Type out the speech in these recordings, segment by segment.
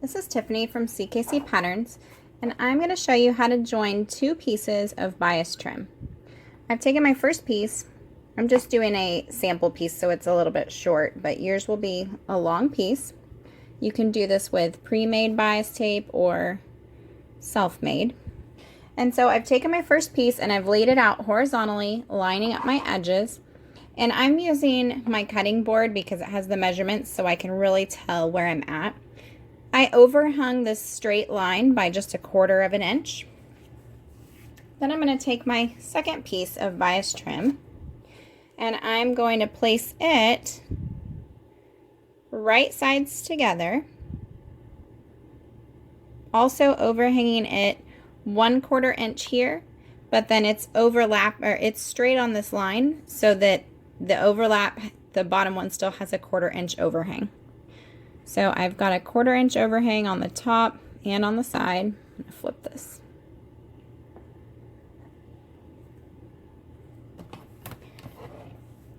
This is Tiffany from CKC Patterns, and I'm going to show you how to join two pieces of bias trim. I've taken my first piece. I'm just doing a sample piece, so it's a little bit short, but yours will be a long piece. You can do this with pre-made bias tape or self-made. And so I've taken my first piece and I've laid it out horizontally, lining up my edges. And I'm using my cutting board because it has the measurements so I can really tell where I'm at. I overhung this straight line by just 1/4 of an inch. Then I'm going to take my second piece of bias trim and I'm going to place it right sides together, also overhanging it 1/4 inch here, but then it's it's straight on this line so that the overlap, the bottom one still has a 1/4 inch overhang. So I've got a 1/4 inch overhang on the top and on the side. I'm going to flip this.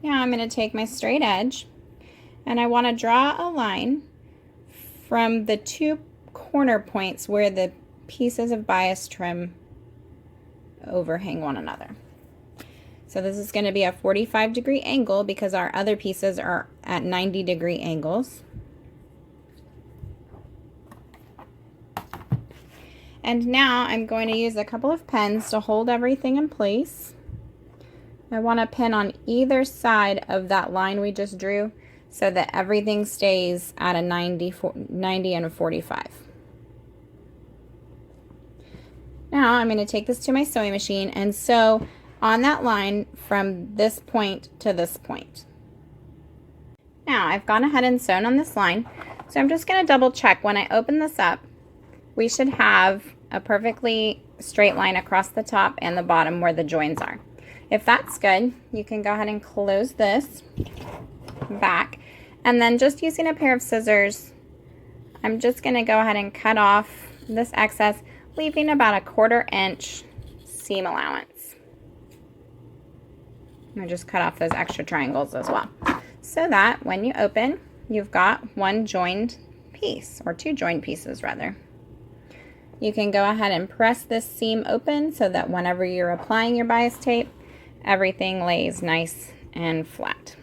Now I'm going to take my straight edge and I want to draw a line from the two corner points where the pieces of bias trim overhang one another. So this is going to be a 45-degree angle because our other pieces are at 90-degree angles. And now I'm going to use a couple of pins to hold everything in place. I want to pin on either side of that line we just drew so that everything stays at a 90 and a 45. Now I'm going to take this to my sewing machine and sew on that line from this point to this point. Now I've gone ahead and sewn on this line, so I'm just going to double check. When I open this up, we should have a perfectly straight line across the top and the bottom where the joins are. If that's good, you can go ahead and close this back, and then just using a pair of scissors, I'm just going to go ahead and cut off this excess, leaving about a 1/4 inch seam allowance. I just cut off those extra triangles as well, so that when you open, you've got one joined piece, or two joined pieces rather. You can go ahead and press this seam open so that whenever you're applying your bias tape, everything lays nice and flat.